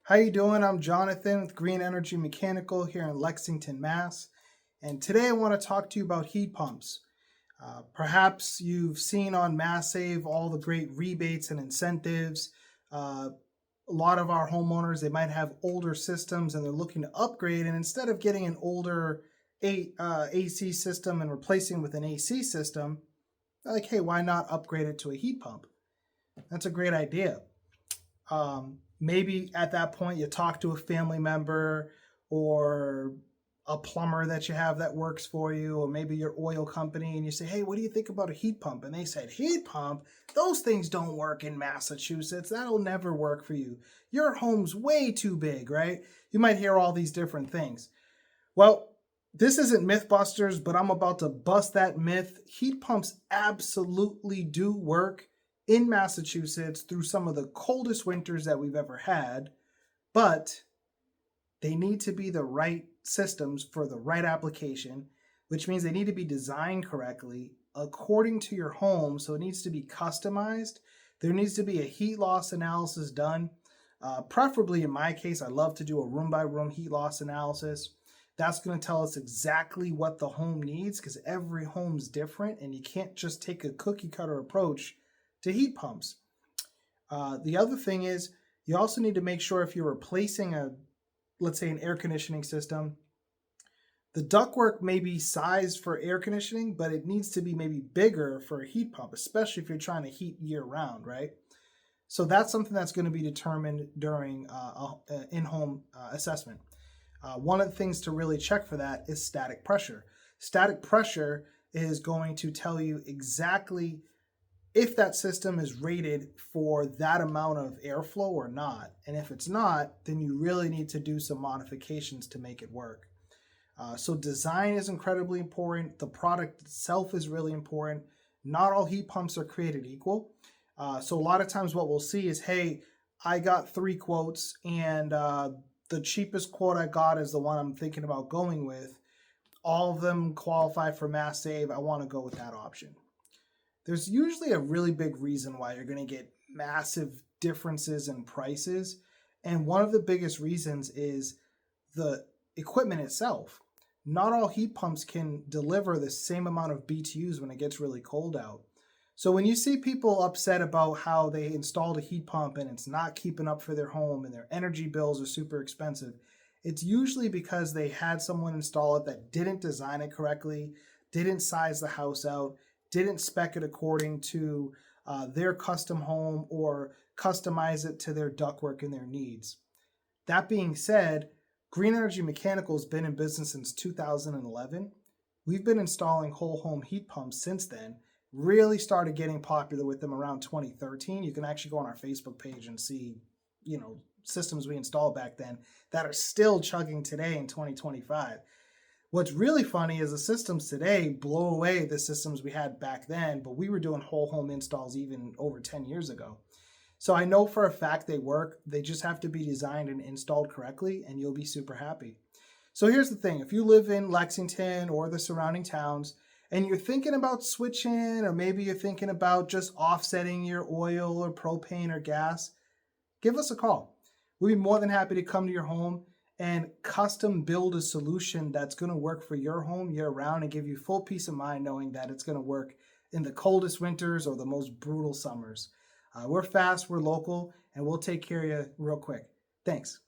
How you doing? I'm Jonathan with Green Energy Mechanical here in Lexington, Mass. And today I want to talk to you about heat pumps. Perhaps you've seen on Mass Save all the great rebates and incentives. A lot of our homeowners, they might have older systems and they're looking to upgrade. And instead of getting an older AC system and replacing with an AC system, they're like, hey, why not upgrade it to a heat pump? That's a great idea. Maybe at that point you talk to a family member or a plumber that you have that works for you, or maybe your oil company, and you say, hey, what do you think about a heat pump? And they said, heat pump? Those things don't work in Massachusetts. That'll never work for you. Your home's way too big, right? You might hear all these different things. Well, this isn't Mythbusters, but I'm about to bust that myth. Heat pumps absolutely do work in Massachusetts through some of the coldest winters that we've ever had, but they need to be the right systems for the right application, which means they need to be designed correctly according to your home. So it needs to be customized. There needs to be a heat loss analysis done. Preferably in my case, I love to do a room by room heat loss analysis. That's going to tell us exactly what the home needs, because every home's different and you can't just take a cookie cutter approach to heat pumps. The other thing is you also need to make sure if you're replacing let's say an air conditioning system, the ductwork may be sized for air conditioning, but it needs to be maybe bigger for a heat pump, especially if you're trying to heat year round, right? So that's something that's going to be determined during in-home assessment. One of the things to really check for that is static pressure. Static pressure is going to tell you exactly if that system is rated for that amount of airflow or not. And if it's not, then you really need to do some modifications to make it work. So design is incredibly important. The product itself is really important. Not all heat pumps are created equal. So a lot of times what we'll see is, hey, I got 3 quotes and the cheapest quote I got is the one I'm thinking about going with. All of them qualify for Mass Save. I want to go with that option. There's usually a really big reason why you're going to get massive differences in prices. And one of the biggest reasons is the equipment itself. Not all heat pumps can deliver the same amount of BTUs when it gets really cold out. So when you see people upset about how they installed a heat pump and it's not keeping up for their home and their energy bills are super expensive, it's usually because they had someone install it that didn't design it correctly, didn't size the house out, didn't spec it according to their custom home or customize it to their ductwork and their needs. That being said, Green Energy Mechanical has been in business since 2011. We've been installing whole home heat pumps since then. Really started getting popular with them around 2013. You can actually go on our Facebook page and see, systems we installed back then that are still chugging today in 2025. What's really funny is the systems today blow away the systems we had back then, but we were doing whole home installs even over 10 years ago. So I know for a fact they work. They just have to be designed and installed correctly, and you'll be super happy. So here's the thing. If you live in Lexington or the surrounding towns and you're thinking about switching, or maybe you're thinking about just offsetting your oil or propane or gas, give us a call. We'd be more than happy to come to your home and custom build a solution that's going to work for your home year round and give you full peace of mind knowing that it's going to work in the coldest winters or the most brutal summers. We're fast, we're local, and we'll take care of you real quick. Thanks.